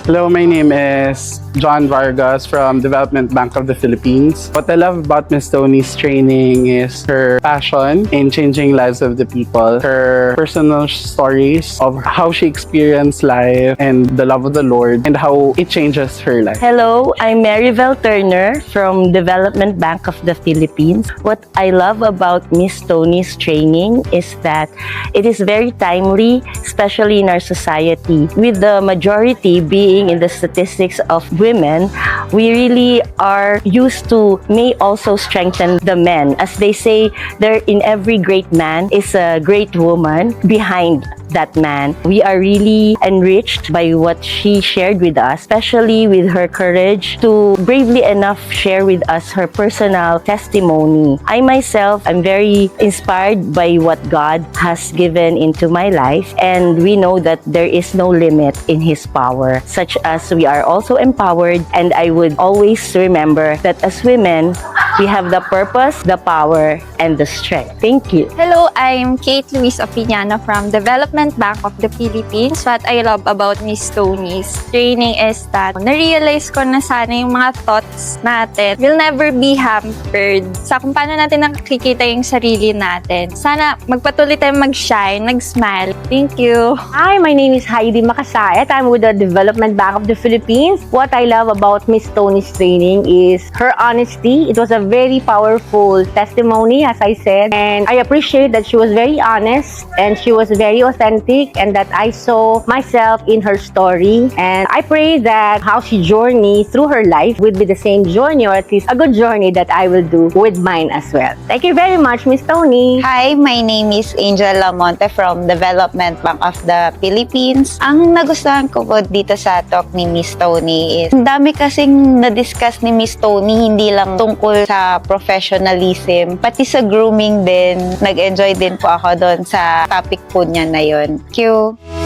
Hello, my name is John Vargas from Development Bank of the Philippines. What I love about Miss Tony's training is her passion in changing lives of the people, her personal stories of how she experienced life and the love of the Lord and how it changes her life. Hello, I'm Maribel Turner from Development Bank of the Philippines. What I love about Miss Tony's training is that it is very timely, especially in our society. With the majority being in the statistics of women, we really are used to may also strengthen the men. As they say, there in every great man is a great woman behind that man. We are really enriched by what she shared with us, especially with her courage to bravely enough share with us her personal testimony. I myself am very inspired by what God has given into my life, and we know that there is no limit in His power, such as we are also empowered, and I would always remember that as women, we have the purpose, the power, and the strength. Thank you. Hello, I'm Kate Luis Opiniano from Development Bank of the Philippines. What I love about Miss Tony's training is that na-realize ko na sana yung mga thoughts natin will never be hampered sa kung paano natin nakikita yung sarili natin. Sana magpatuloy tayo mag-shine, mag-smile. Thank you. Hi, my name is Heidi Makasayat. I'm with the Development Bank of the Philippines. What I love about Miss Tony's training is her honesty. It was a very powerful testimony, as I said, and I appreciate that she was very honest and she was very authentic, and that I saw myself in her story. And I pray that how she journey through her life would be the same journey, or at least a good journey that I will do with mine as well. Thank you very much, Miss Tony. Hi, my name is Angel Lamonte from Development Bank of the Philippines. Ang nagustuhan ko po dito sa talk ni Miss Tony is ang dami kasing na-discuss ni Miss Tony, hindi lang tungkol sa professionalism, pati sa grooming din. Nag-enjoy din po ako doon sa topic po niya na yun. Thank you.